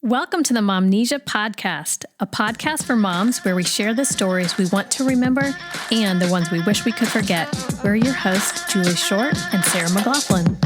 Welcome to the Momnesia Podcast, a podcast for moms where we share the stories we want to remember and the ones we wish we could forget. We're your hosts, Julie Short and Sarah McLaughlin.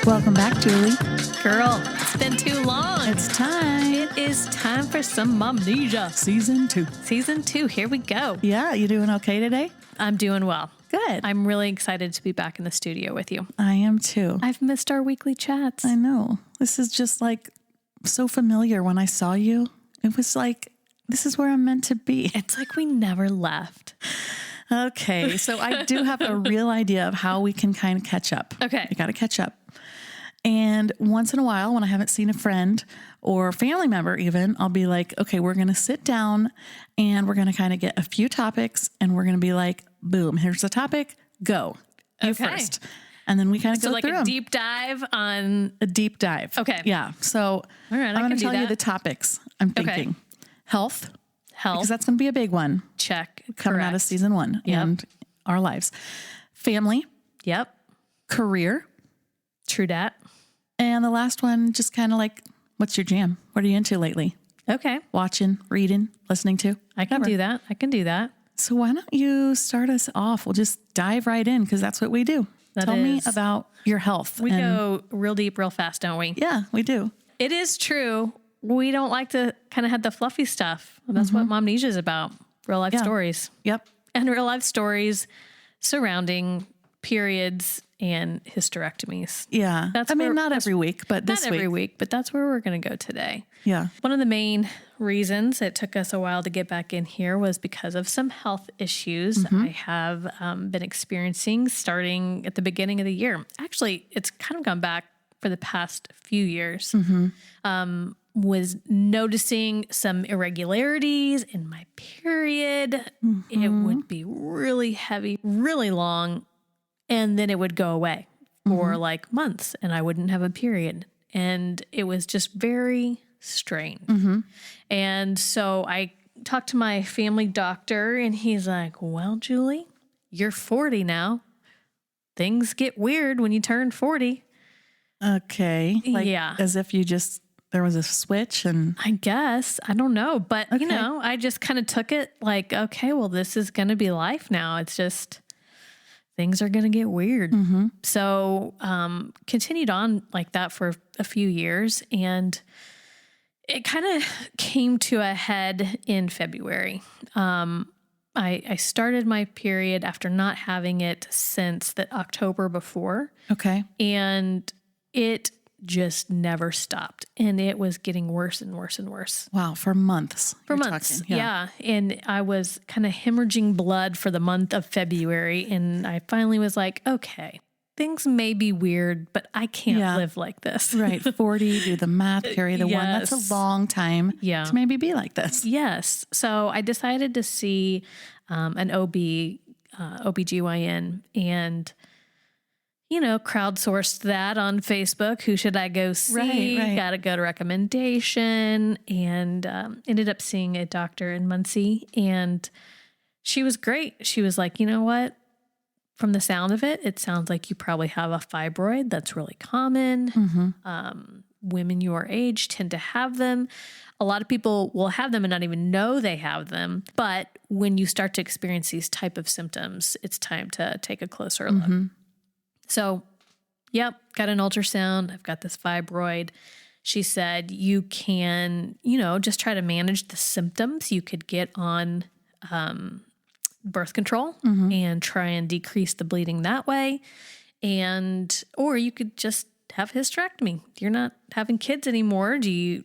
Welcome back, Julie. Girl, it's been too long. It's time. It is time for some Momnesia. Season 2. Season 2, here we go. Yeah, you doing okay today? I'm doing well. Good. I'm really excited to be back in the studio with you. I am too. I've missed our weekly chats. I know. This is just like so familiar. When I saw you, it was like, this is where I'm meant to be. It's like we never left. Okay, so I do have a real idea of how we can kind of catch up. Okay. We got to catch up. And once in a while, when I haven't seen a friend or family member even, I'll be like, okay, we're going to sit down and we're going to kind of get a few topics and we're going to be like, boom, here's the topic, go. You first. And then we kind of go like through a them. deep dive on... A deep dive. Okay. Yeah. So All right, I'm going to tell you the topics I'm thinking. Health. Because that's going to be a big one. Check. Coming out of season 1 and our lives. Family. Yep. Career. True dat. And the last one, just kind of like, what's your jam? What are you into lately? Okay. Watching, reading, listening to? I can do that. So why don't you start us off? We'll just dive right in because that's what we do. Tell me about your health. We go real deep, real fast, don't we? Yeah, we do. It is true. We don't like to kind of have the fluffy stuff. That's what Momnesia is about. Real life stories. Yep. And real life stories surrounding periods and hysterectomies. Yeah. Not every week, but this week. Not every week, but that's where we're going to go today. Yeah. One of the main reasons it took us a while to get back in here was because of some health issues I have been experiencing starting at the beginning of the year. Actually, it's kind of gone back for the past few years. Was noticing some irregularities in my period. It would be really heavy, really long, and then it would go away for like months and I wouldn't have a period. And it was just very strange. And so I talked to my family doctor and he's like, well, Julie, you're 40 now. Things get weird when you turn 40. Okay. Yeah. As if there was a switch and... I guess. I don't know. But, I just kind of took it like, okay, well, this is going to be life now. It's just... things are going to get weird. So, continued on like that for a few years and it kind of came to a head in February. I started my period after not having it since the October before. Okay. And it just never stopped. And it was getting worse and worse and worse. Wow. For months. For months. Yeah. And I was kind of hemorrhaging blood for the month of February. And I finally was like, okay, things may be weird, but I can't live like this. Right. 40, do the math, carry the one. That's a long time to maybe be like this. Yes. So I decided to see an OBGYN and crowdsourced that on Facebook. Who should I go see? Right. Got to go to recommendation and ended up seeing a doctor in Muncie and she was great. She was like, you know what? From the sound of it, it sounds like you probably have a fibroid. That's really common. Women your age tend to have them. A lot of people will have them and not even know they have them. But when you start to experience these type of symptoms, it's time to take a closer look. So, got an ultrasound. I've got this fibroid. She said, you can, just try to manage the symptoms. You could get on birth control and try and decrease the bleeding that way. Or you could just have hysterectomy. You're not having kids anymore. Do you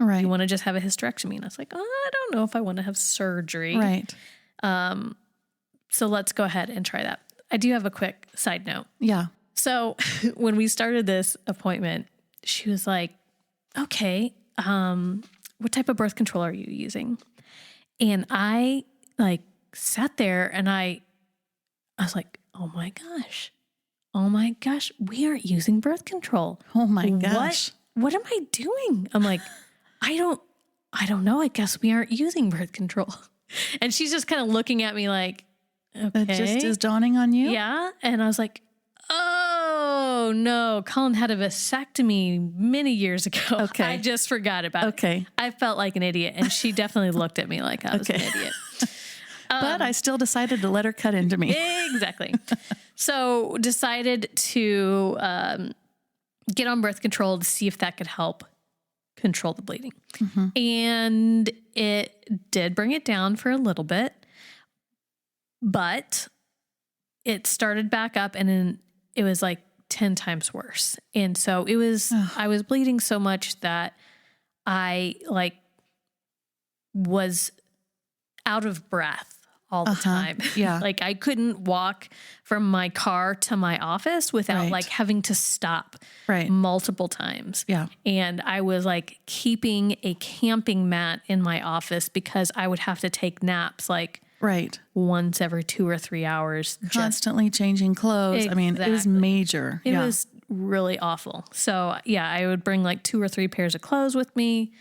want to just have a hysterectomy? And I was like, I don't know if I want to have surgery. Right. So let's go ahead and try that. I do have a quick side note. Yeah. So when we started this appointment, she was like, okay, what type of birth control are you using? And I sat there and I was like, oh my gosh, oh my gosh, we aren't using birth control. Oh my gosh. What am I doing? I'm like, I don't know. I guess we aren't using birth control. And she's just kind of looking at me like, okay. It just is dawning on you? Yeah. And I was like, oh no, Colin had a vasectomy many years ago. Okay. I just forgot about it. Okay. I felt like an idiot. And she definitely looked at me like I was an idiot. But I still decided to let her cut into me. Exactly. So decided to get on birth control to see if that could help control the bleeding. Mm-hmm. And it did bring it down for a little bit, but it started back up and then it was like 10 times worse. And so it was, I was bleeding so much that I like was out of breath all the time. Yeah. Like I couldn't walk from my car to my office without like having to stop multiple times. Yeah. And I was like keeping a camping mat in my office because I would have to take naps like once every 2 or 3 hours. Constantly changing clothes. Exactly. I mean, it was major. It was really awful. So yeah, I would bring like 2 or 3 pairs of clothes with me.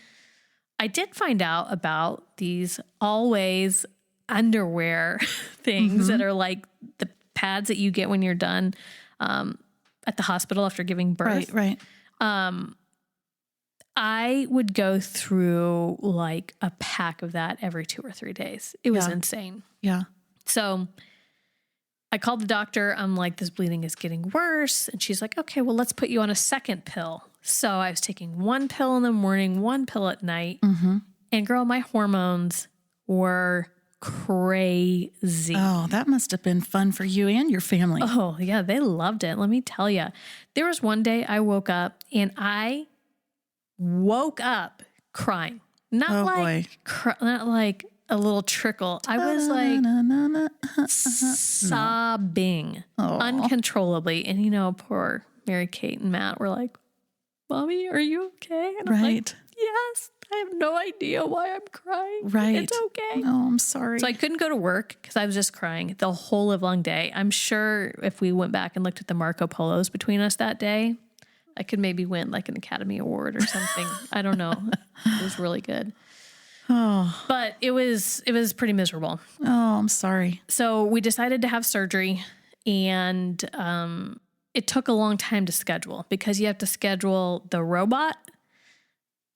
I did find out about these always underwear things that are like the pads that you get when you're done at the hospital after giving birth. Right. I would go through like a pack of that every 2 or 3 days. It was insane. Yeah. So I called the doctor. I'm like, this bleeding is getting worse. And she's like, okay, well, let's put you on a second pill. So I was taking 1 pill in the morning, 1 pill at night. Mm-hmm. And girl, my hormones were crazy. Oh, that must have been fun for you and your family. Oh, yeah. They loved it. Let me tell you. There was one day I woke up and I woke up crying. Not like a little trickle. I was like sobbing uncontrollably. And, you know, poor Mary Kate and Matt were like, Mommy, are you okay? And I'm like, yes. I have no idea why I'm crying. Right. It's okay. Oh, I'm sorry. So I couldn't go to work because I was just crying the whole livelong day. I'm sure if we went back and looked at the Marco Polos between us that day, I could maybe win like an Academy Award or something. I don't know. It was really good. Oh. But it was pretty miserable. Oh, I'm sorry. So we decided to have surgery and it took a long time to schedule because you have to schedule the robot.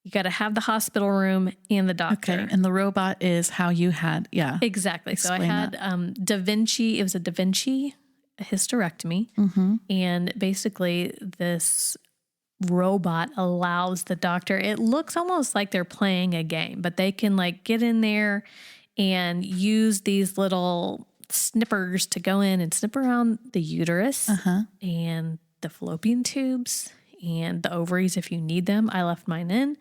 You got to have the hospital room and the doctor. Okay. And the robot is how you had, Exactly. Explain so I had DaVinci. It was a DaVinci hysterectomy. Mm-hmm. And basically this robot allows the doctor, it looks almost like they're playing a game, but they can like get in there and use these little snippers to go in and snip around the uterus and the fallopian tubes and the ovaries if you need them. I left mine in.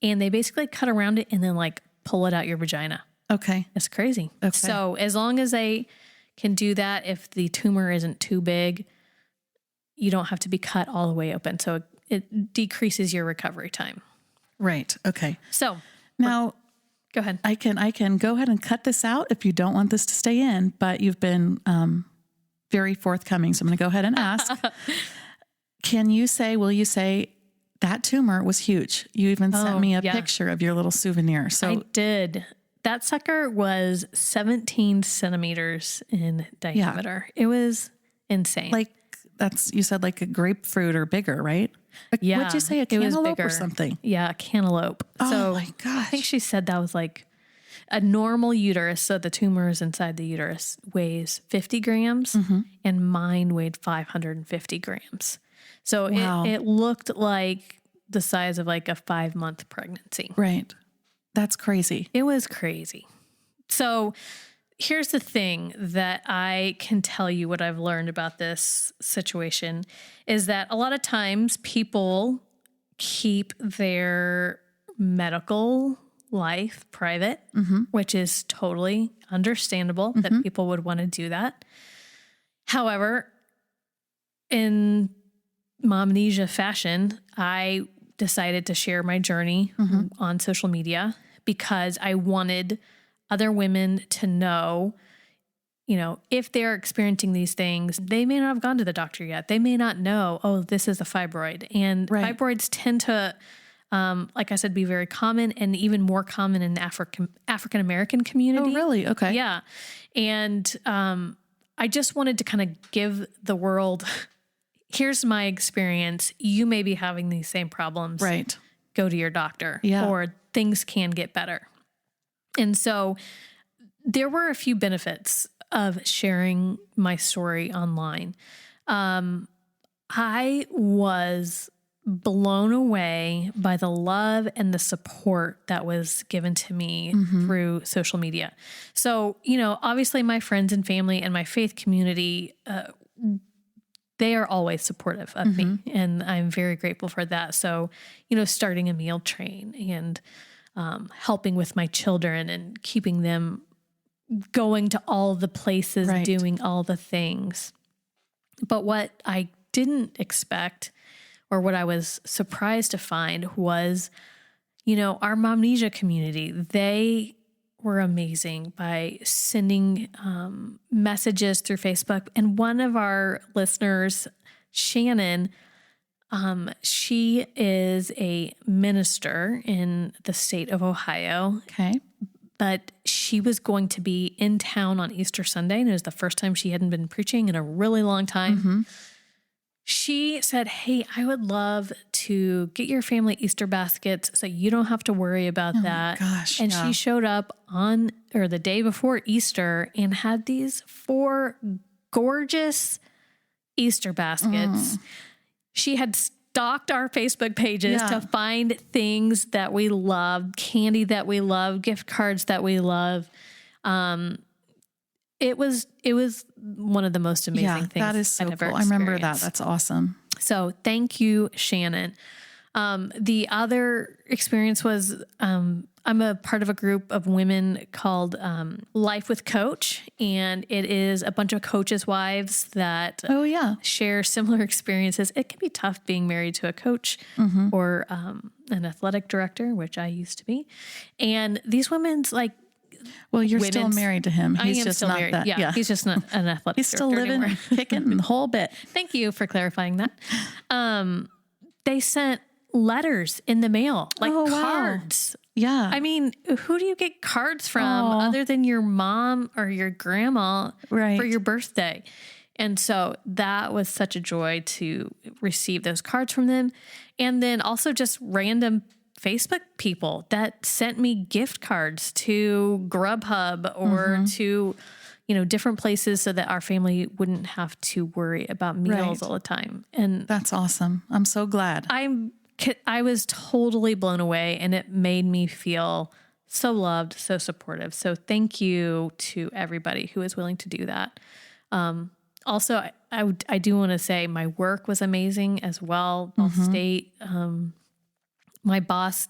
And they basically cut around it and then like pull it out your vagina. Okay. It's crazy. Okay. So as long as they can do that, if the tumor isn't too big, you don't have to be cut all the way open. So it decreases your recovery time. Right. Okay. So now go ahead. I can go ahead and cut this out if you don't want this to stay in, but you've been very forthcoming. So I'm going to go ahead and ask. Will you say that tumor was huge? You even sent me a picture of your little souvenir. So I did. That sucker was 17 centimeters in diameter. It was insane. Like you said like a grapefruit or bigger, right? Yeah. What'd you say? A cantaloupe or something? Yeah, a cantaloupe. Oh my gosh. I think she said that was like a normal uterus. So the tumor is inside the uterus weighs 50 grams and mine weighed 550 grams. So it looked like the size of like a 5-month pregnancy. Right. That's crazy. It was crazy. So here's the thing that I can tell you what I've learned about this situation is that a lot of times people keep their medical life private, which is totally understandable that people would want to do that. However, in Momnesia fashion, I decided to share my journey on social media because I wanted other women to know if they're experiencing these things, they may not have gone to the doctor yet. They may not know, oh, this is a fibroid. And fibroids tend to, like I said, be very common and even more common in the African-American community. Oh, really? Okay. Yeah. And I just wanted to kind of give the world, here's my experience. You may be having these same problems. Right. Go to your doctor. Yeah. Or things can get better. And so there were a few benefits of sharing my story online. I was blown away by the love and the support that was given to me through social media. So, obviously my friends and family and my faith community, they are always supportive of me, and I'm very grateful for that. So, starting a meal train and helping with my children and keeping them going to all the places, doing all the things. But what I didn't expect, or what I was surprised to find, was, our Momnesia community. They were amazing by sending messages through Facebook. And one of our listeners, Shannon, she is a minister in the state of Ohio. Okay. But she was going to be in town on Easter Sunday, and it was the first time she hadn't been preaching in a really long time. She said, hey, I would love to get your family Easter baskets so you don't have to worry about that. Gosh, and she showed up the day before Easter and had these 4 gorgeous Easter baskets. She had stalked our Facebook pages to find things that we love, candy that we love, gift cards that we love. It was one of the most amazing things that is so I've ever cool. I remember that. experienced. That's awesome. So thank you, Shannon. The other experience was, I'm a part of a group of women called Life with Coach, and it is a bunch of coaches' wives that share similar experiences. It can be tough being married to a coach or an athletic director, which I used to be. And these women's well, you're still married to him. He's just still not married. that. Yeah, he's just not an athletic He's still living, anymore. kicking the whole bit. Thank you for clarifying that. They sent letters in the mail, cards. Yeah. I mean, who do you get cards from other than your mom or your grandma for your birthday? And so that was such a joy to receive those cards from them. And then also just random Facebook people that sent me gift cards to Grubhub or to, different places so that our family wouldn't have to worry about meals all the time. And that's awesome. I'm so glad. I was totally blown away, and it made me feel so loved, so supportive. So thank you to everybody who is willing to do that. Also, I do want to say my work was amazing as well. Allstate, my boss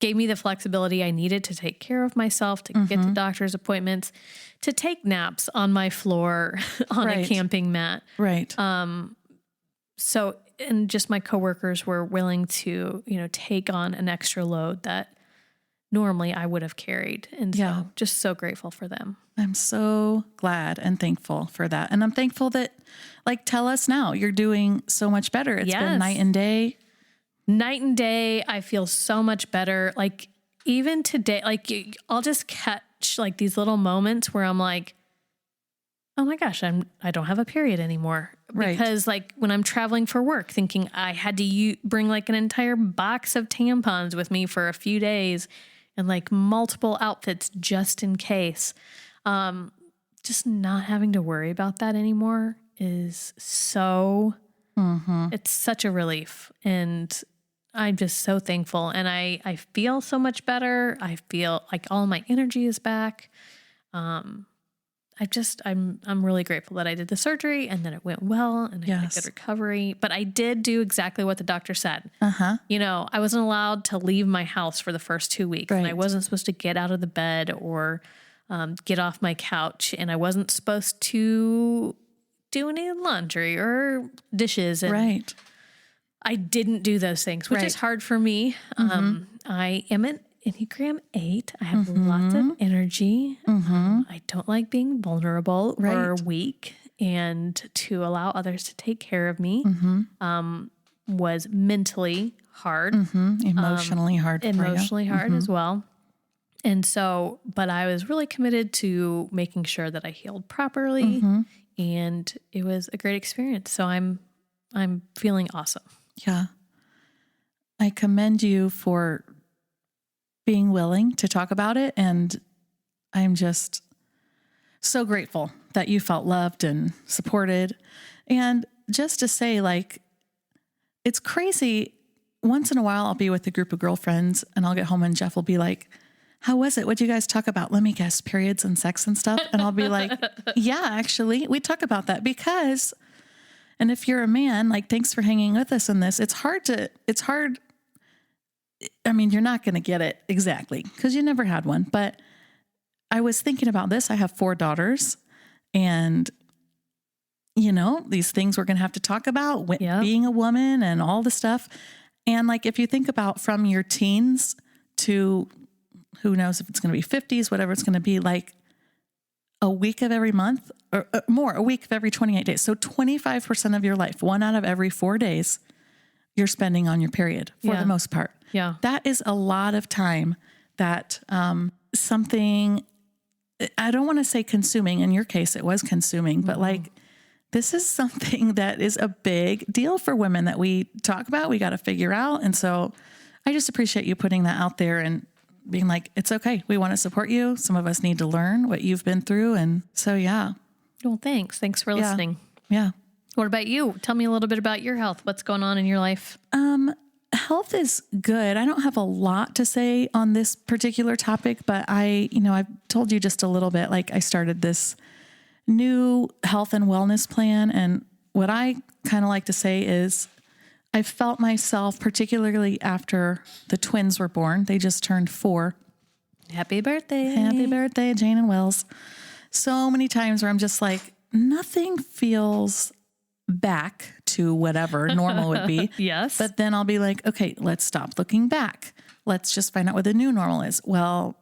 gave me the flexibility I needed to take care of myself, to get to doctor's appointments, to take naps on my floor on a camping mat. Right. So, and just my coworkers were willing to, take on an extra load that normally I would have carried. And so just so grateful for them. I'm so glad and thankful for that. And I'm thankful that, tell us now, you're doing so much better. It's been night and day. Night and day. I feel so much better. Even today, I'll just catch these little moments where I'm like, oh my gosh, I don't have a period anymore. Right. Because when I'm traveling for work, thinking I had to bring an entire box of tampons with me for a few days and multiple outfits just in case. Just not having to worry about that anymore is so, it's such a relief. And I'm just so thankful. And I feel so much better. I feel like all my energy is back. I'm really grateful that I did the surgery and that it went well and I had a good recovery. But I did do exactly what the doctor said. I wasn't allowed to leave my house for the first 2 weeks. And I wasn't supposed to get out of the bed or get off my couch. And I wasn't supposed to do any laundry or dishes. And I didn't do those things, which is hard for me. I am an Enneagram 8. I have lots of energy. I don't like being vulnerable or weak, and to allow others to take care of me was mentally hard. Emotionally hard. Emotionally hard as well. And so, but I was really committed to making sure that I healed properly, and it was a great experience. So I'm feeling awesome. Yeah. I commend you for being willing to talk about it. And I'm just so grateful that you felt loved and supported. And just to say, like, it's crazy. Once in a while, I'll be with a group of girlfriends and I'll get home and Jeff will be like, how was it? What'd you guys talk about? Let me guess, periods and sex and stuff. And I'll be like, yeah, actually, we talk about that because, and if you're a man, like, thanks for hanging with us in this. It's hard. I mean, you're not going to get it exactly because you never had one, but I was thinking about this. I have 4 daughters and, you know, these things we're going to have to talk about being a woman and all the stuff. And like, if you think about from your teens to who knows if it's going to be 50s, whatever it's going to be, like a week of every month or more, a week of every 28 days. So 25% of your life, 1 out of every 4 days, you're spending on your period for the most part. Yeah. That is a lot of time that something, I don't want to say consuming. In your case, it was consuming, but like, this is something that is a big deal for women that we talk about, we got to figure out. And so I just appreciate you putting that out there and being like, it's okay. We want to support you. Some of us need to learn what you've been through. And so, yeah. Well, thanks. Thanks for listening. Yeah. What about you? Tell me a little bit about your health. What's going on in your life? Health is good. I don't have a lot to say on this particular topic, but I've told you just a little bit, like I started this new health and wellness plan. And what I kind of like to say is I felt myself, particularly after the twins were born, they just turned 4. Happy birthday. Happy birthday, Jane and Wells. So many times where I'm just like, nothing feels back to whatever normal would be. Yes. But then I'll be like, okay, let's stop looking back. Let's just find out what the new normal is. Well,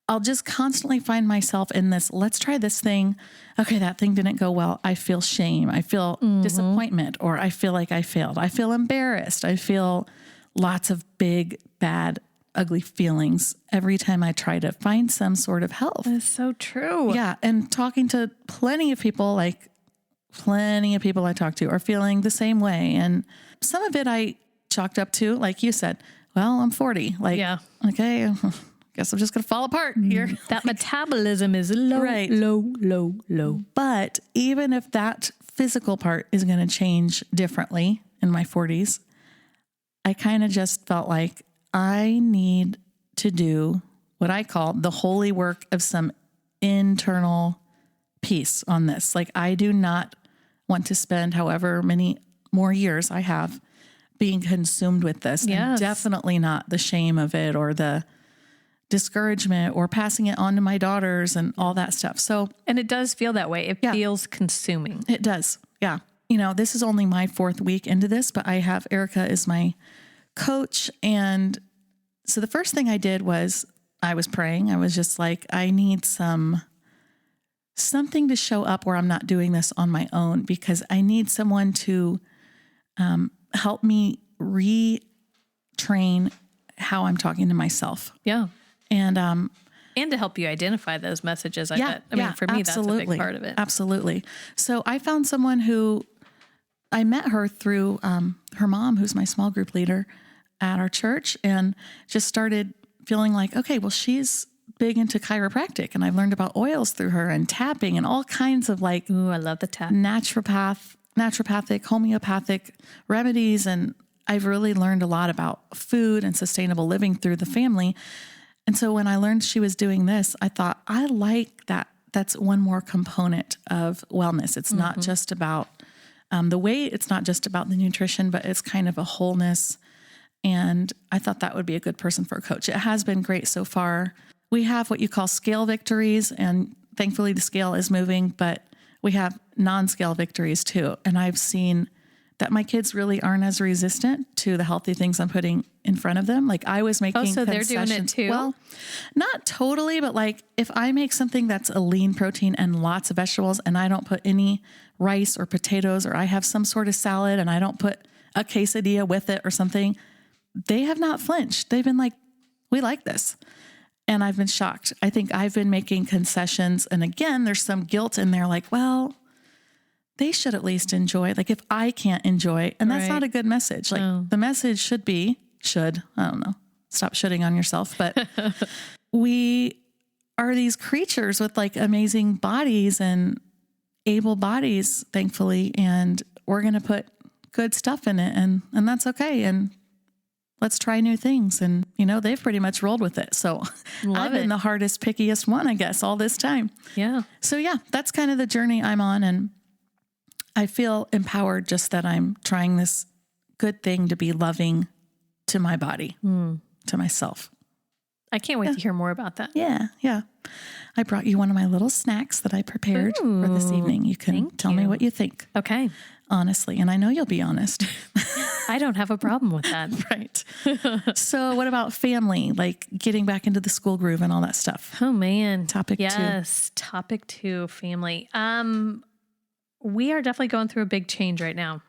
I'll just constantly find myself in this, let's try this thing. Okay, that thing didn't go well. I feel shame. I feel disappointment, or I feel like I failed. I feel embarrassed. I feel lots of big, bad, ugly feelings every time I try to find some sort of health. That's so true. Yeah. And talking to plenty of people I talk to are feeling the same way. And some of it I chalked up to, like you said, well, I'm 40. Okay, guess I'm just going to fall apart here. That metabolism is low, low. But even if that physical part is going to change differently in my 40s, I kind of just felt like I need to do what I call the holy work of some internal peace on this. Like, I do not want to spend however many more years I have being consumed with this. Yes. And definitely not the shame of it or the discouragement or passing it on to my daughters and all that stuff. So, and it does feel that way. It feels consuming. It does. Yeah. This is only my 4th week into this, but I have Erica as my coach. And so the first thing I did was I was praying. I was just like, I need something to show up where I'm not doing this on my own, because I need someone to help me retrain how I'm talking to myself. Yeah. And to help you identify those messages. I bet. I mean, for me, absolutely. That's a big part of it. Absolutely. So I found someone who I met her through her mom, who's my small group leader at our church, and just started feeling like, okay, well, she's big into chiropractic, and I've learned about oils through her and tapping and all kinds of like, ooh, I love the tap. Naturopathic, homeopathic remedies. And I've really learned a lot about food and sustainable living through the family. And so when I learned she was doing this, I thought, I like that. That's one more component of wellness. It's not just about the weight. It's not just about the nutrition, but it's kind of a wholeness. And I thought that would be a good person for a coach. It has been great so far. We have what you call scale victories, and thankfully the scale is moving, but we have non-scale victories too. And I've seen that my kids really aren't as resistant to the healthy things I'm putting in front of them. Like I was making so they're concessions. doing it too? Well, not totally, but like if I make something that's a lean protein and lots of vegetables and I don't put any rice or potatoes, or I have some sort of salad and I don't put a quesadilla with it or something, they have not flinched. They've been like, we like this. And I've been shocked. I think I've been making concessions. And again, there's some guilt in there like, well, they should at least enjoy. Like if I can't enjoy, and that's not a good message. Like the message should, I don't know, stop shitting on yourself. But we are these creatures with like amazing bodies and able bodies, thankfully. And we're going to put good stuff in it. And that's okay. And let's try new things. And, you know, they've pretty much rolled with it. So I've been the hardest, pickiest one, I guess, all this time. Yeah. So yeah, that's kind of the journey I'm on. And I feel empowered just that I'm trying this good thing to be loving to my body, to myself. I can't wait to hear more about that. Yeah. Yeah. I brought you one of my little snacks that I prepared for this evening. You can tell me what you think. Okay. Honestly. And I know you'll be honest. I don't have a problem with that. Right. So what about family? Like getting back into the school groove and all that stuff. Oh man. Topic 2. Yes. Topic 2, family. We are definitely going through a big change right now.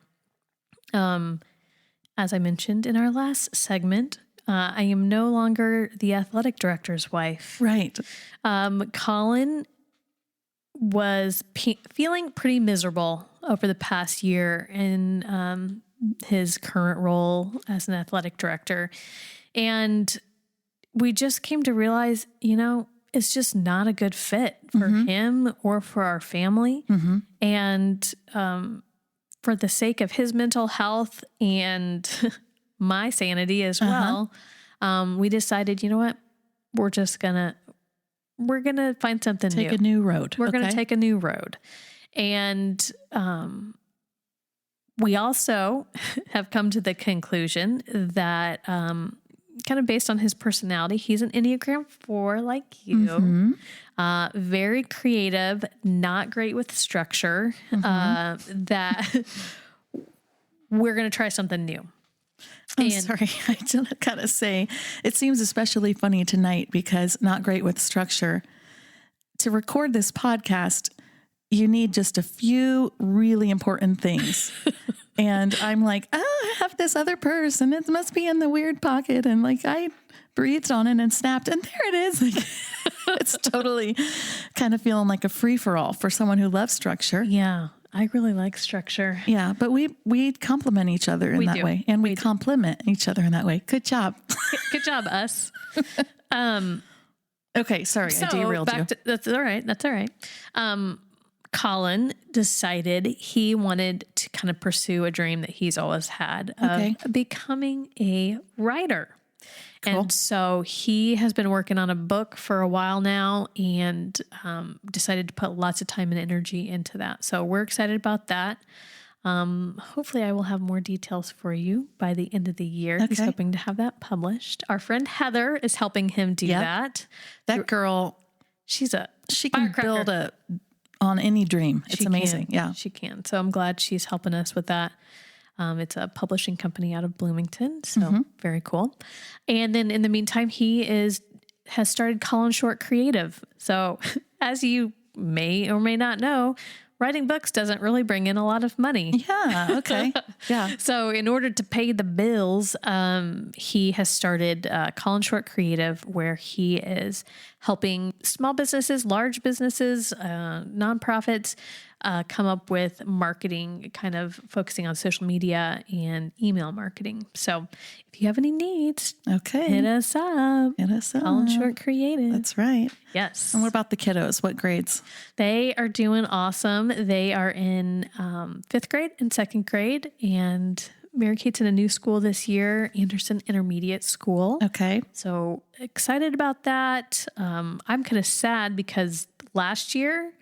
As I mentioned in our last segment, I am no longer the athletic director's wife. Right. Colin was feeling pretty miserable over the past year in his current role as an athletic director. And we just came to realize, you know, it's just not a good fit for him or for our family. And for the sake of his mental health and my sanity as well, we decided, you know what, we're going to find something new. Take a new road. We're going to take a new road. And we also have come to the conclusion that kind of based on his personality, he's an Enneagram 4 like you, very creative, not great with structure, that we're going to try something new. I'm sorry. I just gotta say, it seems especially funny tonight because not great with structure. To record this podcast, you need just a few really important things. And I'm like, I have this other purse and it must be in the weird pocket. And like, I breathed on it and snapped and there it is. Like, it's totally kind of feeling like a free for all for someone who loves structure. Yeah. I really like structure. Yeah. But we complement each other in that way. And we complement each other in that way. Good job. Good job, us. Okay. Sorry. I derailed you. That's all right. That's all right. Colin decided he wanted to kind of pursue a dream that he's always had of becoming a writer. Cool. And so he has been working on a book for a while now and decided to put lots of time and energy into that. So we're excited about that. Hopefully I will have more details for you by the end of the year. Okay. He's hoping to have that published. Our friend Heather is helping him do that. That girl, she can build on any dream. It's amazing. Yeah, she can. So I'm glad she's helping us with that. It's a publishing company out of Bloomington. So very cool. And then in the meantime, he has started Colin Short Creative. So as you may or may not know, writing books doesn't really bring in a lot of money. Yeah. Okay. Yeah. So in order to pay the bills, he has started Colin Short Creative, where he is helping small businesses, large businesses, nonprofits, come up with marketing, kind of focusing on social media and email marketing. So if you have any needs, hit us up. Colin Short Creative. That's right. Yes. And what about the kiddos? What grades? They are doing awesome. They are in 5th grade and 2nd grade, and Mary Kate's in a new school this year, Anderson Intermediate School. Okay. So excited about that. I'm kind of sad because last year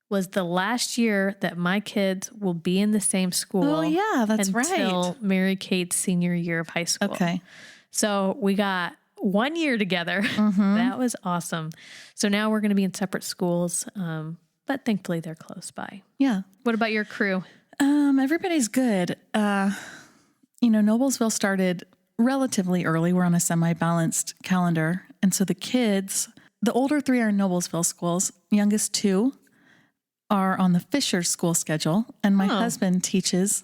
was the last year that my kids will be in the same school. Oh yeah, that's until Mary Kate's senior year of high school. Okay. So we got 1 year together. That was awesome. So now we're going to be in separate schools. But thankfully they're close by. Yeah. What about your crew? Everybody's good. Noblesville started relatively early. We're on a semi-balanced calendar. And so the kids, the older 3 are in Noblesville schools. Youngest 2 are on the Fisher school schedule. And my husband teaches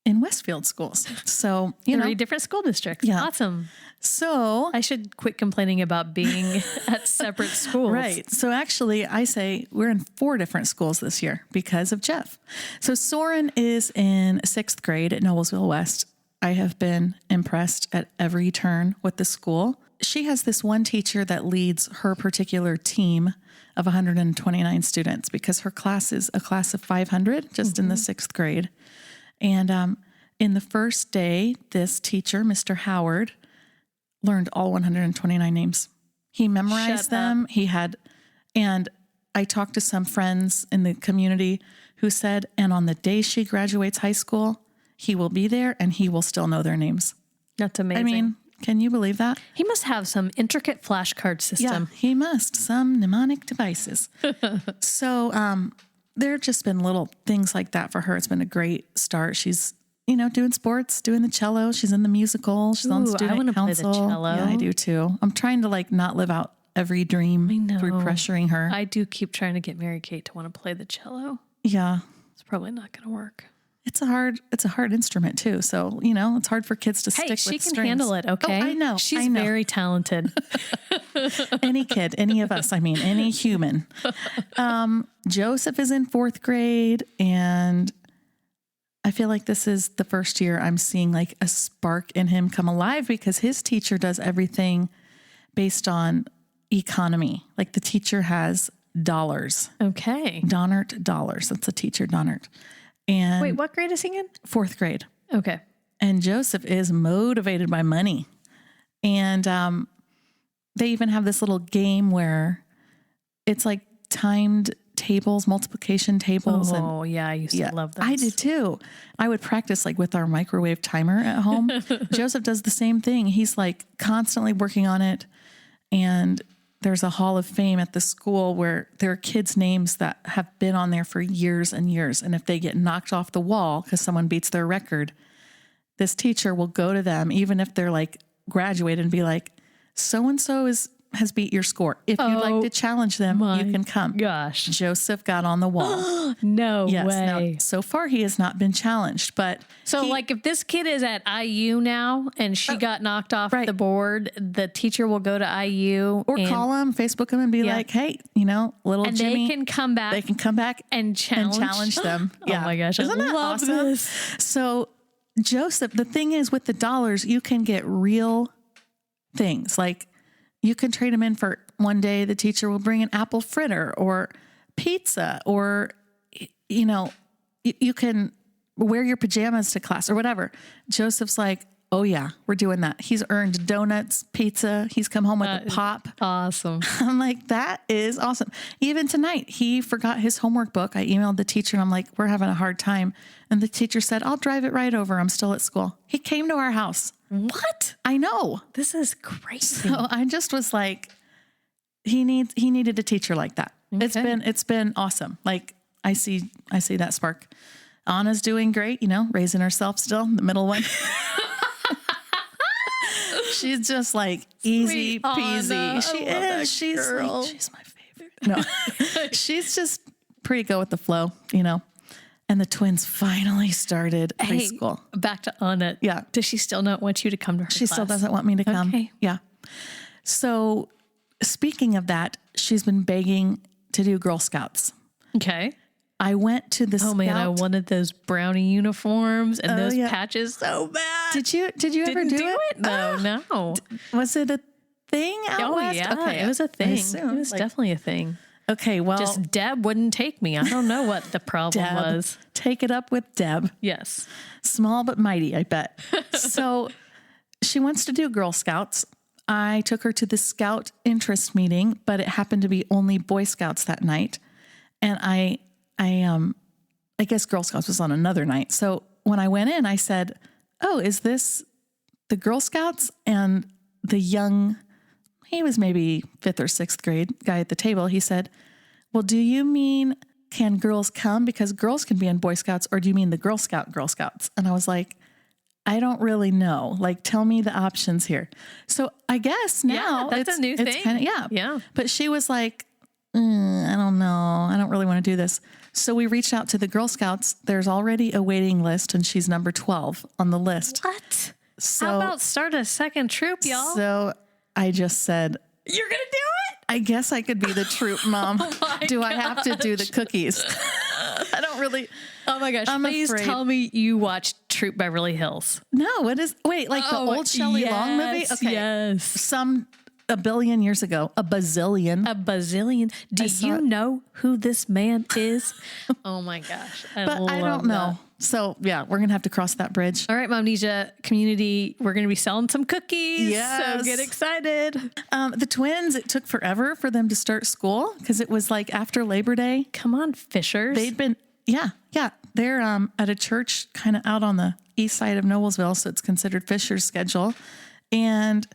in Westfield schools. So, 3 different school districts. Yeah. Awesome. So I should quit complaining about being at separate schools. right. So actually I say we're in 4 different schools this year because of Jeff. So Soren is in 6th grade at Noblesville West. I have been impressed at every turn with the school. She has this one teacher that leads her particular team of 129 students because her class is a class of 500 just in the 6th grade. And in the first day, this teacher, Mr. Howard, learned all 129 names. He memorized them. And I talked to some friends in the community who said, and on the day she graduates high school, he will be there and he will still know their names. That's amazing. I mean, can you believe that? He must have some intricate flashcard system. Yeah, he must. Some mnemonic devices. So there have just been little things like that for her. It's been a great start. She's, doing sports, doing the cello. She's in the musical. She's on student council. Play the cello. Yeah, I do too. I'm trying to not live out every dream through pressuring her. I do keep trying to get Mary Kate to want to play the cello. Yeah. It's probably not going to work. It's a hard instrument too. So, it's hard for kids to stick with strings. She can handle it. Okay. Oh, I know. She's very talented. Any kid, any of us, any human. Joseph is in 4th grade and I feel like this is the first year I'm seeing a spark in him come alive because his teacher does everything based on economy. Like the teacher has dollars. Okay. Donnert dollars. That's a teacher, Donnert. And wait, what grade is he in? 4th grade. Okay. And Joseph is motivated by money. And they even have this little game where it's like timed tables, multiplication tables. Oh, yeah. I used to love those. I did too. I would practice with our microwave timer at home. Joseph does the same thing. He's constantly working on it. And there's a hall of fame at the school where there are kids' names that have been on there for years and years. And if they get knocked off the wall because someone beats their record, this teacher will go to them, even if they're graduated, and be like, so-and-so has beat your score. If you'd like to challenge them, you can come. Gosh. Joseph got on the wall. No way. Now, so far he has not been challenged, but if this kid is at IU now and she got knocked off the board, the teacher will go to IU or call him, Facebook him and be like, hey, little and Jimmy. they can come back and challenge them. Yeah. Oh my gosh. Isn't that love awesome? This. So Joseph, the thing is with the dollars, you can get real things. You can trade them in for one day. The teacher will bring an apple fritter or pizza, or, you can wear your pajamas to class or whatever. Joseph's like, oh yeah, we're doing that. He's earned donuts, pizza. He's come home with a pop. Awesome. I'm like, that is awesome. Even tonight, he forgot his homework book. I emailed the teacher and I'm like, we're having a hard time. And the teacher said, I'll drive it right over. I'm still at school. He came to our house. What? I know. This is crazy. So I just was like, he needed a teacher like that. Okay. It's been awesome. I see that spark. Anna's doing great, raising herself still, the middle one. She's just easy Sweet peasy. Anna. She is. She's my favorite. No, she's just pretty go with the flow, And the twins finally started preschool. Back to Anna. Yeah. Does she still not want you to come to her She class? still doesn't want me to come. Okay. Yeah. So speaking of that, she's been begging to do Girl Scouts. Okay. I went to the Oh man, I wanted those brownie uniforms and those patches so bad. Did you ever do it? No. Was it a thing out west? Yeah. Okay. It was a thing. It It was definitely a thing. Okay, well, Just Deb wouldn't take me. I don't know what the problem Deb, was. take it up with Deb. Yes. Small but mighty, I bet. So she wants to do Girl Scouts. I took her to the Scout interest meeting, but it happened to be only Boy Scouts that night. And I guess Girl Scouts was on another night. So when I went in, I said, oh, is this the Girl Scouts? And the young, he was maybe 5th or 6th grade guy at the table. He said, well, do you mean can girls come because girls can be in Boy Scouts, or do you mean the Girl Scouts? And I was like, I don't really know. Like, tell me the options here. So I guess now that's a new thing. Kinda, yeah. But she was like, I don't know. I don't really want to do this. So we reached out to the Girl Scouts. There's already a waiting list, and she's number 12 on the list. What? So, how about start a second troop, y'all? So I just said, you're going to do it? I guess I could be the troop mom. Do I have to do the cookies? I don't really. Oh my gosh. I'm Please afraid. tell me you watched Troop Beverly Hills. No, it is. Wait, like the old Shelley Long movie? Okay. Yes. A billion years ago, a bazillion. Do you know who this man is? Oh my gosh. I don't know. So yeah, we're going to have to cross that bridge. All right, Momnesia community, we're going to be selling some cookies. Yes. So get excited. The twins, it took forever for them to start school because it was like after Labor Day. Come on, Fishers. They'd been, yeah. They're at a church kind of out on the east side of Noblesville. So it's considered Fisher's schedule. And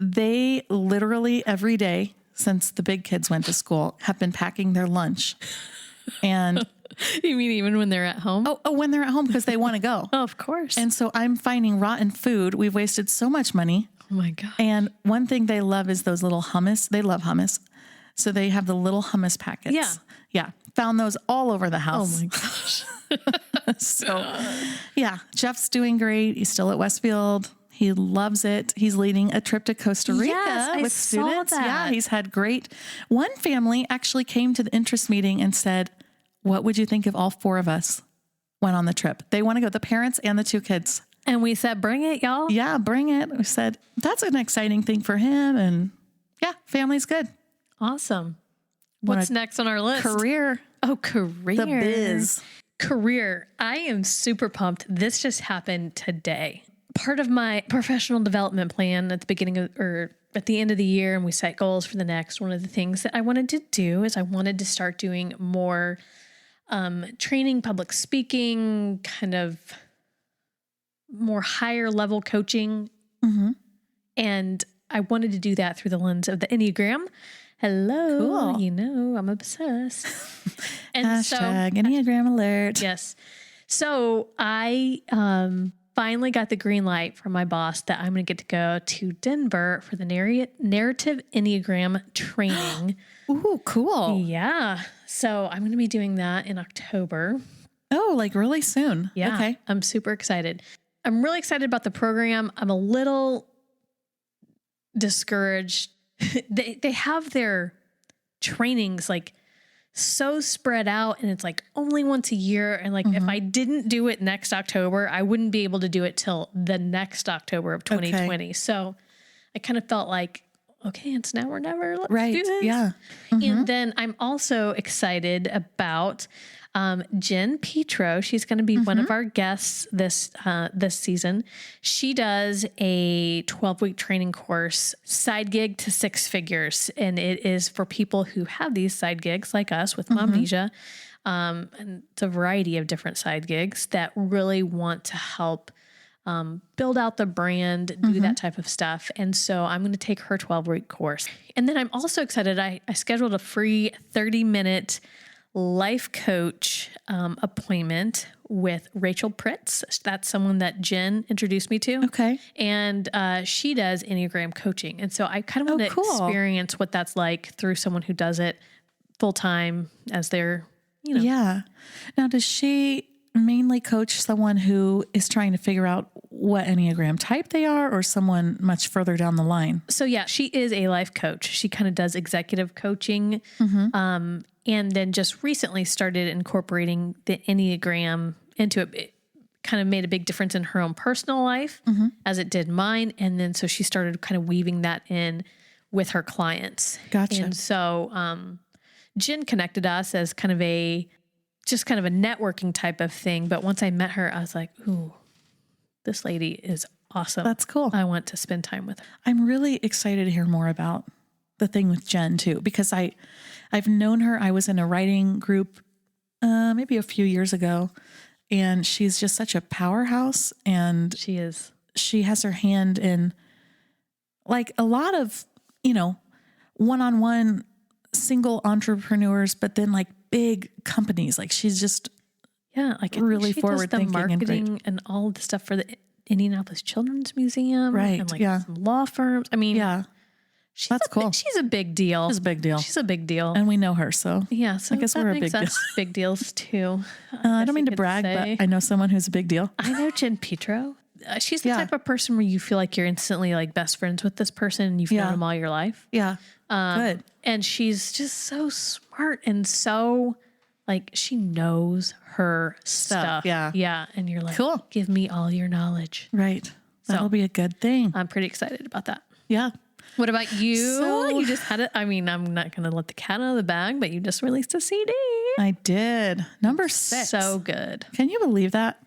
they literally every day since the big kids went to school have been packing their lunch. And you mean even when they're at home? Oh, when they're at home because they want to go. Oh, of course. And so I'm finding rotten food. We've wasted so much money. Oh my gosh. And one thing they love is those little hummus. They love hummus. So they have the little hummus packets. Yeah. Yeah. Found those all over the house. Oh my gosh. So yeah, Jeff's doing great. He's still at Westfield. He loves it. He's leading a trip to Costa Rica with students. That. Yeah, he's had great. One family actually came to the interest meeting and said, what would you think if all 4 of us went on the trip? They want to go, the parents and the 2 kids. And we said, bring it, y'all. Yeah, bring it. We said, that's an exciting thing for him. And yeah, family's good. Awesome. What's next on our list? Career. Oh, career. The biz. Career. I am super pumped. This just happened today. Part of my professional development plan at the beginning of, or at the end of the year, and we set goals for the next, one of the things that I wanted to do is I wanted to start doing more training, public speaking, kind of more higher level coaching. Mm-hmm. And I wanted to do that through the lens of the Enneagram. Hello. Cool. You know, I'm obsessed. And Hashtag Enneagram alert. Yes. So I finally got the green light from my boss that I'm going to get to go to Denver for the narrative Enneagram training. Ooh, cool. Yeah. So I'm going to be doing that in October. Oh, like really soon. Yeah. Okay. I'm super excited. I'm really excited about the program. I'm a little discouraged. They have their trainings like so spread out, and it's like only once a year. And like, if I didn't do it next October, I wouldn't be able to do it till the next October of 2020. Okay. So I kind of felt like, okay, it's now or never. Let's do this. Yeah. And then I'm also excited about Jen Petro. She's going to be one of our guests this season. She does a 12-week training course, side gig to 6 figures. And it is for people who have these side gigs like us with Momnesia. And it's a variety of different side gigs that really want to help build out the brand, do that type of stuff. And so I'm going to take her 12-week course. And then I'm also excited. I scheduled a free 30-minute life coach appointment with Rachel Pritz. That's someone that Jen introduced me to. Okay. And she does Enneagram coaching. And so I kind of want to experience what that's like through someone who does it full time as their, you know. Yeah. Now, does she mainly coach someone who is trying to figure out what Enneagram type they are, or someone much further down the line? So yeah, she is a life coach. She kind of does executive coaching. And then just recently started incorporating the Enneagram into it. It kind of made a big difference in her own personal life as it did mine. And then so she started kind of weaving that in with her clients. Gotcha. And so Jen connected us as kind of a networking type of thing. But once I met her, I was like, ooh, this lady is awesome. That's cool. I want to spend time with her. I'm really excited to hear more about the thing with Jen too, because I've known her. I was in a writing group maybe a few years ago, and she's just such a powerhouse. And she is. She has her hand in like a lot of, one-on-one single entrepreneurs, but then like big companies. Like she's just like really she forward does the thinking and great. marketing and all the stuff for the Indianapolis Children's Museum, Right, And like yeah. some law firms. I mean, that's cool. She's a big deal. It's a big deal. She's a big deal, And we know her, so yeah. So I guess that we're a makes big deal. us big deals too. I don't mean to brag, but I know someone who's a big deal. I know Jen Petro. She's the type of person where you feel like you're instantly like best friends with this person and you've known them all your life. Yeah. Good. And she's just so smart and so like she knows her stuff. Yeah. Yeah. And you're like, Cool. Give me all your knowledge. Right. That'll be a good thing. I'm pretty excited about that. Yeah. What about you? So- You just had it. I mean, I'm not going to let the cat out of the bag, but you just released a CD. I did. Number 6. So good. Can you believe that?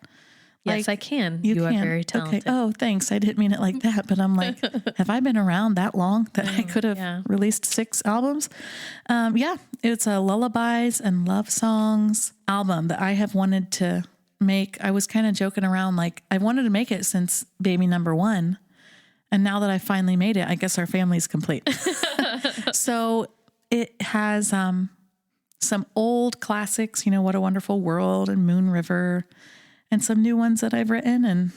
Yes, I can. You are can. very talented. Okay. Oh, thanks. I didn't mean it like that, but I'm like, have I been around that long that I could have released 6 albums? It's a lullabies and love songs album that I have wanted to make. I was kind of joking around, like I wanted to make it since baby number 1. And now that I finally made it, I guess our family's complete. So it has some old classics, What a Wonderful World and Moon River, and some new ones that I've written. And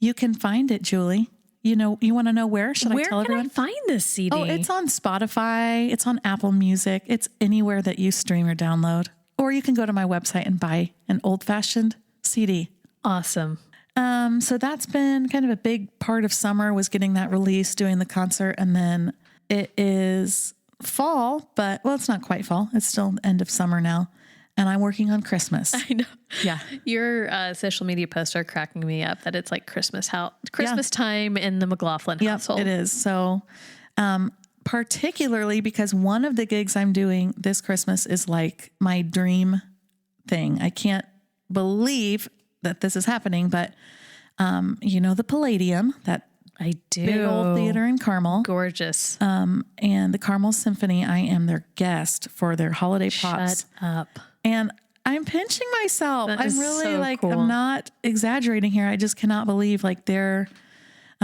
you can find it, Julie. You want to know where? Should I tell everyone? Where can I find this CD? Oh, it's on Spotify. It's on Apple Music. It's anywhere that you stream or download. Or you can go to my website and buy an old-fashioned CD. Awesome. So that's been kind of a big part of summer, was getting that released, doing the concert. And then it is fall, but it's not quite fall. It's still end of summer now. And I'm working on Christmas. I know. Yeah. Your social media posts are cracking me up that it's like Christmas time in the McLaughlin household. It is. So, particularly because one of the gigs I'm doing this Christmas is like my dream thing. I can't believe that this is happening, but the Palladium, that I do. big old theater in Carmel. Gorgeous. And the Carmel Symphony, I am their guest for their holiday pops. Shut up. And I'm pinching myself. That I'm is really so cool. I'm not exaggerating here. I just cannot believe their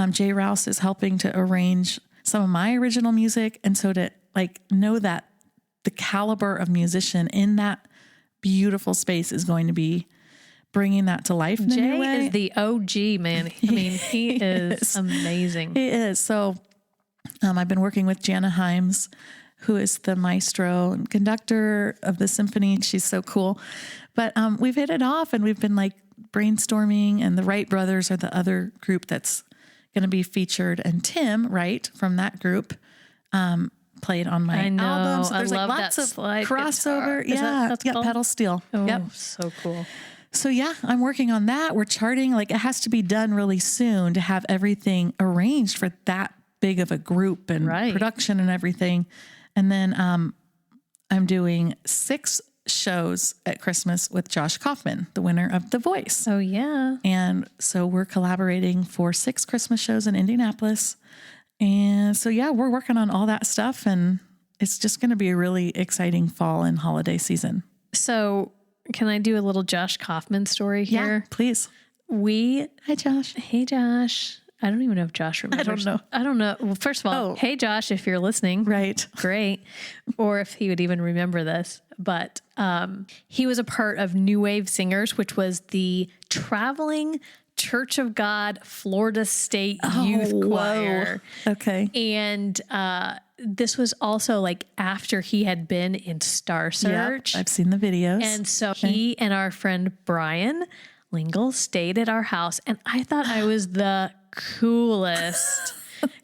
Jay Rouse is helping to arrange some of my original music. And so to know that the caliber of musician in that beautiful space is going to be bringing that to life in a new way. Jay is the OG, man. I mean, he is amazing. He is. So I've been working with Jana Himes, who is the maestro and conductor of the symphony. She's so cool. But we've hit it off and we've been brainstorming, and the Wright brothers are the other group that's going to be featured. And Tim Wright from that group played on my album. So there's I love lots of slide crossover. Guitar. That's called? Pedal steel. Oh, Yep. so cool. So I'm working on that. We're charting. It has to be done really soon to have everything arranged for that big of a group and production and everything. And then I'm doing 6 shows at Christmas with Josh Kaufman, the winner of The Voice. Oh, yeah. And so we're collaborating for 6 Christmas shows in Indianapolis. And so, we're working on all that stuff. And it's just going to be a really exciting fall and holiday season. So can I do a little Josh Kaufman story here? Yeah, please. Hi, Josh. Hey, Josh. I don't even know if Josh remembers. I don't know. Well, first of all, hey, Josh, if you're listening. Right. Great. Or if he would even remember this. But he was a part of New Wave Singers, which was the traveling Church of God Florida State Youth Choir. Okay. And this was also after he had been in Star Search. Yep, I've seen the videos. And so he and our friend Brian Lingle stayed at our house. And I thought I was the coolest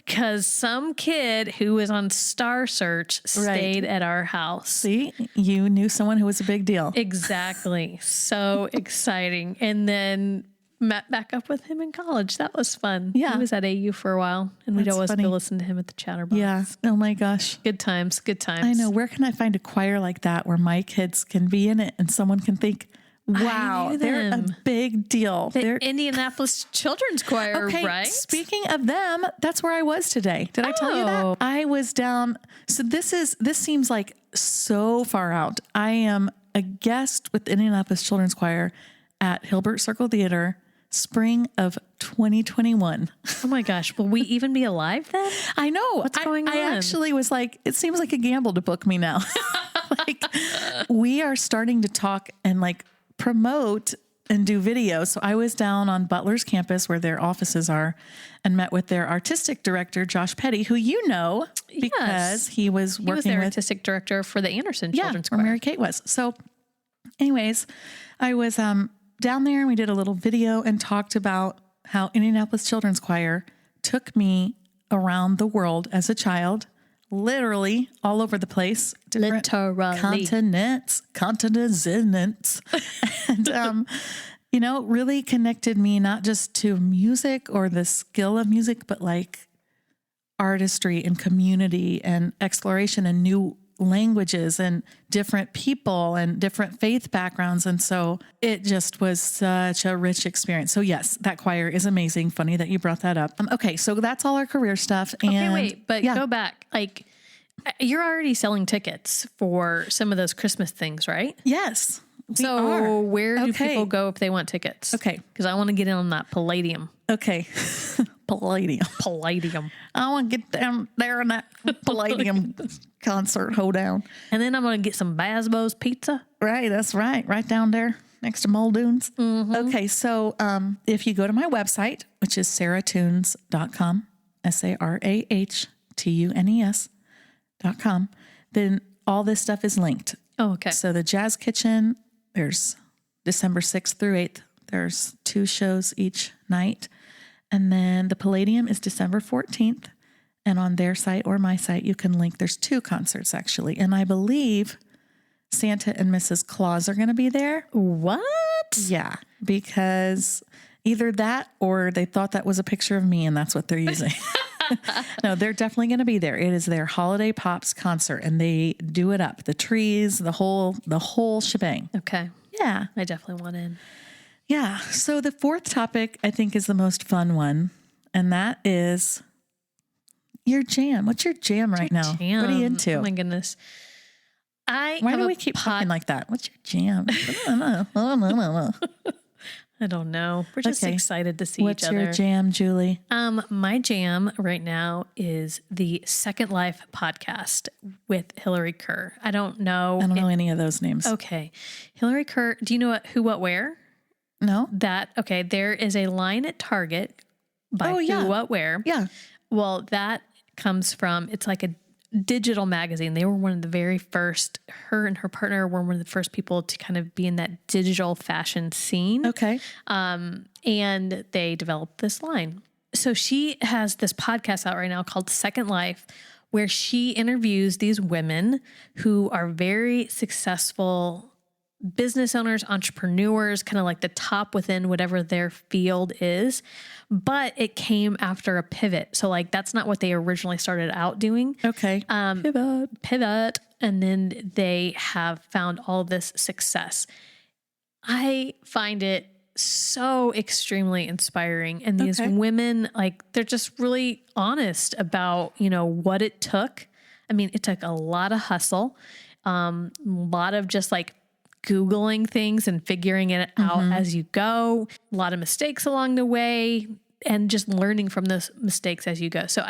because some kid who was on Star Search stayed at our house. See, you knew someone who was a big deal. Exactly. So exciting. And then met back up with him in college. That was fun. Yeah. He was at AU for a while, and we'd always go listen to him at the Chatterbox. Yeah. Oh my gosh. Good times. Good times. I know. Where can I find a choir like that where my kids can be in it and someone can think, wow, they're a big deal. They're Indianapolis Children's Choir, right? Speaking of them, that's where I was today. Did I tell you that? I was down. So this seems like so far out. I am a guest with the Indianapolis Children's Choir at Hilbert Circle Theater, spring of 2021. Oh my gosh. Will we even be alive then? I know. What's going on? I actually was like, it seems like a gamble to book me now. Like, we are starting to talk and like promote and do videos. So I was down on Butler's campus where their offices are and met with their artistic director, Josh Petty, who you know, because he was working their with artistic director for the Anderson Children's where Choir. Mary Kate was. So anyways, I was down there and we did a little video and talked about how Indianapolis Children's Choir took me around the world as a child, literally all over the place, different continents, and, you know, really connected me not just to music or the skill of music, but like artistry and community and exploration and new languages and different people and different faith backgrounds. And so it just was such a rich experience. So yes, that choir is amazing. Funny that you brought that up. Okay. So that's all our career stuff. And okay, wait, but go back. Like, you're already selling tickets for some of those Christmas things, right? Yes. So where do people go if they want tickets? Okay. Because I want to get in on that Palladium. Okay. Palladium. I want to get down there in that Palladium concert hoedown. And then I'm going to get some Basbo's pizza. Right. That's right. Right down there next to Muldoon's. Mm-hmm. Okay. So if you go to my website, which is sarahtunes.com, sarahtunes.com, then all this stuff is linked. Oh, okay. So the Jazz Kitchen, there's December 6th through 8th. There's 2 shows each night. And then the Palladium is December 14th. And on their site or my site, you can link. There's 2 concerts, actually. And I believe Santa and Mrs. Claus are going to be there. What? Yeah, because either that or they thought that was a picture of me and that's what they're using. No, they're definitely going to be there. It is their Holiday Pops concert and they do it up. The trees, the whole shebang. Okay. Yeah. I definitely want in. Yeah. So the 4th topic I think is the most fun one. And that is your jam. What's your jam right now? Jam? What are you into? Oh my goodness. Why do we keep talking like that? What's your jam? I don't know. We're just excited to see What's each other. your jam, Julie? My jam right now is the Second Life podcast with Hillary Kerr. I don't know any of those names. Okay. Hillary Kerr. Do you know Who, What, Where? No. Okay. There is a line at Target by Who, What, Where. Yeah. Well, that comes from, it's like a digital magazine. They were one of the very first, her and her partner were one of the first people to kind of be in that digital fashion scene. Okay. And they developed this line. So she has this podcast out right now called Second Life, where she interviews these women who are very successful business owners, entrepreneurs, kind of like the top within whatever their field is. But it came after a pivot. So like, that's not what they originally started out doing. Okay. Pivot. And then they have found all this success. I find it so extremely inspiring. And these women, like, they're just really honest about, what it took. I mean, it took a lot of hustle, a lot of just like Googling things and figuring it out as you go, a lot of mistakes along the way, and just learning from those mistakes as you go. So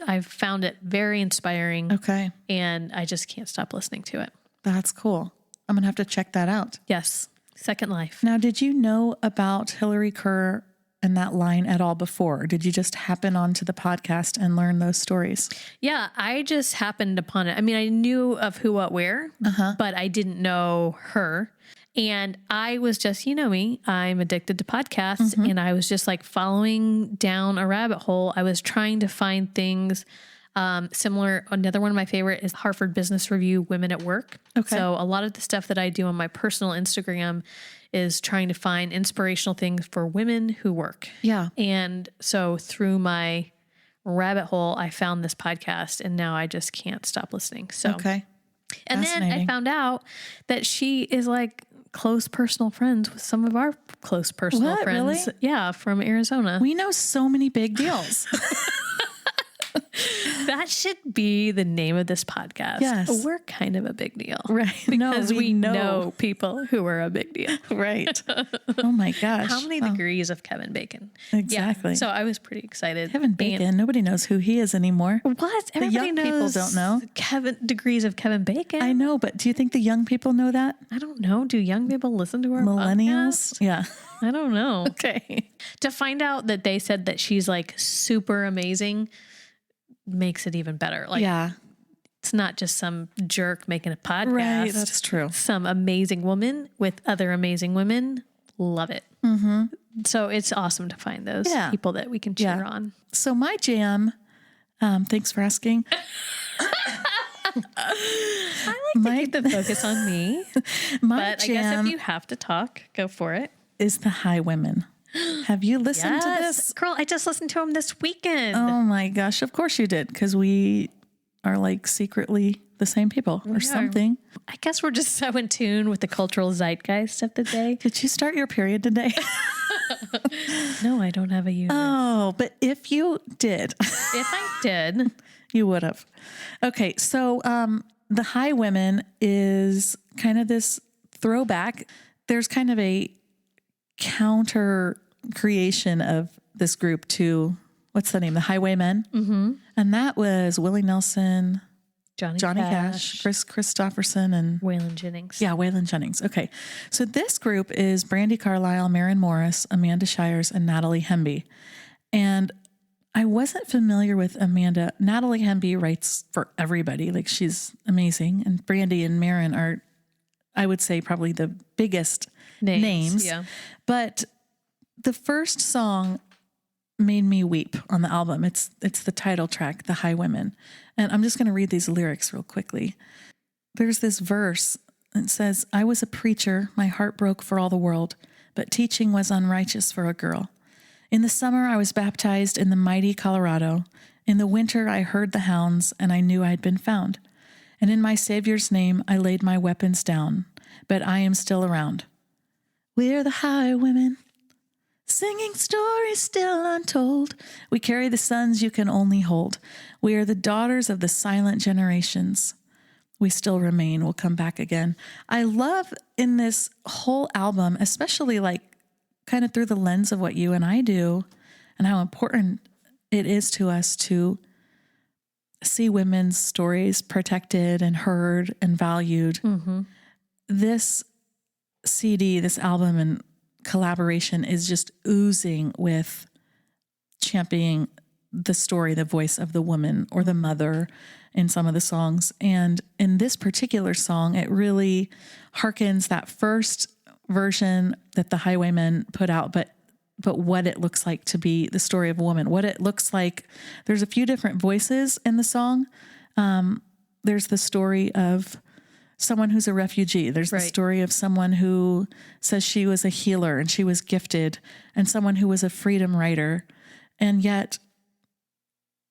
I've found it very inspiring. Okay. And I just can't stop listening to it. That's cool. I'm going to have to check that out. Yes. Second Life. Now, did you know about Hillary Kerr and that line at all before? Or did you just happen onto the podcast and learn those stories? Yeah, I just happened upon it. I mean, I knew of Who, What, Where, but I didn't know her. And I was just, me, I'm addicted to podcasts. And I was just like following down a rabbit hole. I was trying to find things similar. Another one of my favorite is Harvard Business Review, Women at Work. Okay. So a lot of the stuff that I do on my personal Instagram is trying to find inspirational things for women who work. Yeah. And so through my rabbit hole, I found this podcast and now I just can't stop listening. So, okay. And then I found out that she is like close personal friends with some of our close personal friends. Really? Yeah. From Arizona. We know so many big deals. That should be the name of this podcast. Yes. We're kind of a big deal. Right. Because we know people who are a big deal. Right. Oh my gosh. How many degrees of Kevin Bacon? Exactly. Yeah, so I was pretty excited. Kevin Bacon. Nobody knows who he is anymore. What? The young people don't know. Degrees of Kevin Bacon. I know, but do you think the young people know that? I don't know. Do young people listen to our Millennials? podcast? Yeah. I don't know. Okay. To find out that they said that she's like super amazing makes it even better. Like, yeah. It's not just some jerk making a podcast. Right. That's true. Some amazing woman with other amazing women. Love it. Mm-hmm. So it's awesome to find those people that we can cheer on. So my jam, thanks for asking. I like to keep the focus on me. But I guess if you have to talk, go for it. Is the High Women. Have you listened to this? Girl, I just listened to them this weekend. Oh my gosh. Of course you did. Because we are like secretly the same people or something. I guess we're just so in tune with the cultural zeitgeist of the day. Did you start your period today? No, I don't have a uterus. Oh, but if you did. If I did. You would have. Okay. So the High Women is kind of this throwback. There's kind of a counter creation of this group to, what's the name? The Highwaymen. Mm-hmm. And that was Willie Nelson, Johnny Cash, Chris Christopherson, and Waylon Jennings. Yeah, Waylon Jennings. Okay. So this group is Brandi Carlile, Maren Morris, Amanda Shires, and Natalie Hemby. And I wasn't familiar with Amanda. Natalie Hemby writes for everybody. Like, she's amazing. And Brandi and Maren are, I would say, probably the biggest names. Yeah. But the first song made me weep on the album. It's the title track, The High Women. And I'm just going to read these lyrics real quickly. There's this verse that says, I was a preacher, my heart broke for all the world, but teaching was unrighteous for a girl. In the summer, I was baptized in the mighty Colorado. In the winter, I heard the hounds, and I knew I'd been found. And in my Savior's name, I laid my weapons down, but I am still around. We're the High Women, singing stories still untold. We carry the sons you can only hold. We are the daughters of the silent generations. We still remain. We'll come back again. I love in this whole album, especially like kind of through the lens of what you and I do and how important it is to us to see women's stories protected and heard and valued. Mm-hmm. This CD, this album and collaboration is just oozing with championing the story, the voice of the woman or the mother in some of the songs. And in this particular song, it really harkens that first version that the Highwaymen put out, but what it looks like to be the story of a woman, what it looks like. There's a few different voices in the song. There's the story of someone who's a refugee. There's the story of someone who says she was a healer and she was gifted, and someone who was a freedom writer. And yet,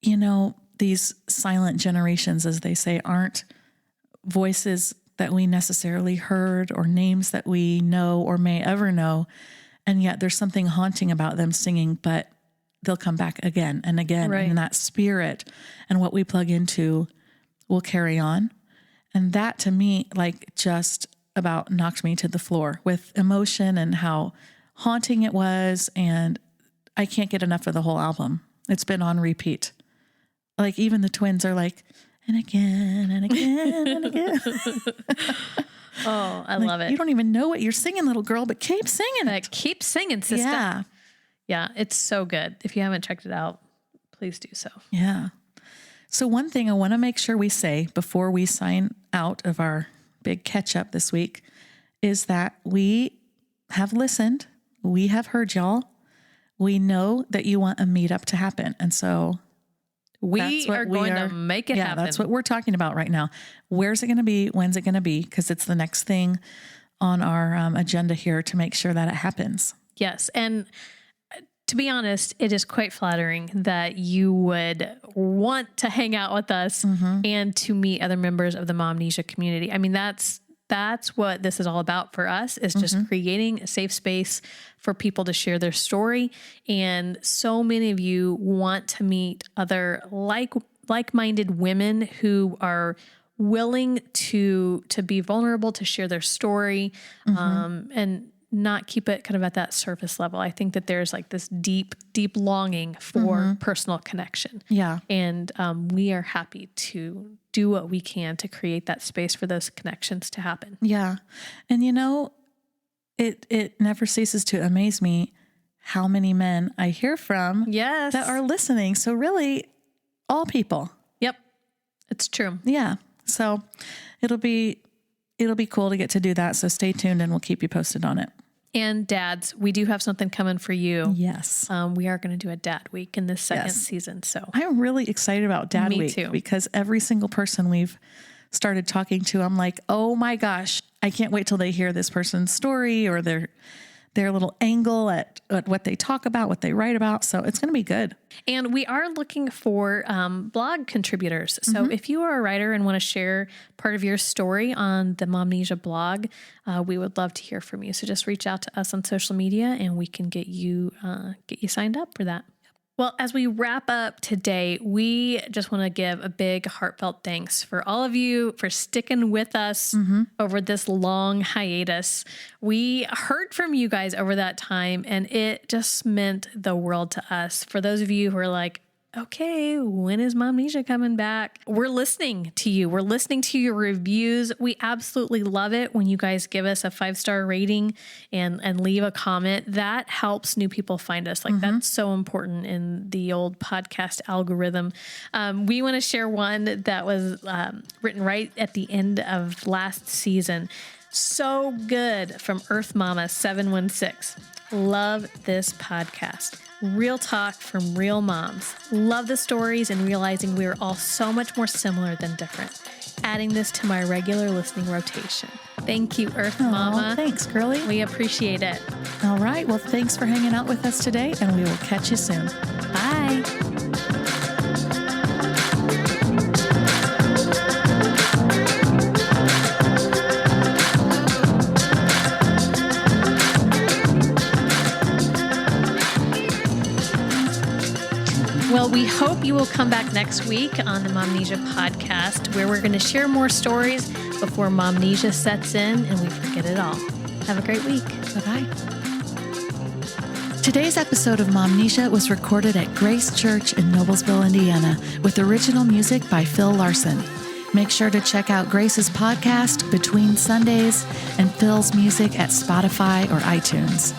you know, these silent generations, as they say, aren't voices that we necessarily heard or names that we know or may ever know. And yet there's something haunting about them singing, but they'll come back again and again. Right. And that spirit and what we plug into will carry on. And that to me, like, just about knocked me to the floor with emotion and how haunting it was. And I can't get enough of the whole album. It's been on repeat. Like, even the twins are like, and again and again and again. Oh, I like, love it. You don't even know what you're singing, little girl, but keep singing it. Keep singing, sister. Yeah. Yeah, it's so good. If you haven't checked it out, please do so. Yeah. So one thing I want to make sure we say before we sign out of our big catch up this week is that we have listened. We have heard y'all. We know that you want a meetup to happen. And so we are going to make it happen. That's what we're talking about right now. Where's it going to be? When's it going to be? Because it's the next thing on our agenda here to make sure that it happens. Yes. And to be honest, it is quite flattering that you would want to hang out with us and to meet other members of the Momnesia community. I mean, that's what this is all about for us, is just creating a safe space for people to share their story. And so many of you want to meet other like-minded women who are willing to be vulnerable, to share their story, and not keep it kind of at that surface level. I think that there's like this deep, deep longing for personal connection. Yeah. And we are happy to do what we can to create that space for those connections to happen. Yeah. And it never ceases to amaze me how many men I hear from Yes. that are listening. So really all people. Yep. It's true. Yeah. So it'll be cool to get to do that. So stay tuned and we'll keep you posted on it. And dads, we do have something coming for you. Yes. We are going to do a dad week in this second season. So I'm really excited about Dad Me Week too. because every single person we've started talking to, I'm like, oh my gosh, I can't wait till they hear this person's story or their little angle at what they talk about, what they write about. So it's going to be good. And we are looking for blog contributors. So if you are a writer and want to share part of your story on the Momnesia blog, we would love to hear from you. So just reach out to us on social media and we can get you signed up for that. Well, as we wrap up today, we just want to give a big heartfelt thanks for all of you for sticking with us over this long hiatus. We heard from you guys over that time, and it just meant the world to us. For those of you who are like, okay, when is Momnesia coming back? We're listening to you. We're listening to your reviews. We absolutely love it when you guys give us a 5-star rating and leave a comment. That helps new people find us. Like that's so important in the old podcast algorithm. We want to share one that was written right at the end of last season. So good, from Earth Mama 716. Love this podcast. Real talk from real moms. Love the stories and realizing we are all so much more similar than different. Adding this to my regular listening rotation. Thank you, Earth Mama. Thanks, girly. We appreciate it. All right. Well, thanks for hanging out with us today, and we will catch you soon. Bye. Well, we hope you will come back next week on the Momnesia Podcast, where we're going to share more stories before Momnesia sets in and we forget it all. Have a great week. Bye-bye. Today's episode of Momnesia was recorded at Grace Church in Noblesville, Indiana, with original music by Phil Larson. Make sure to check out Grace's podcast, Between Sundays, and Phil's music at Spotify or iTunes.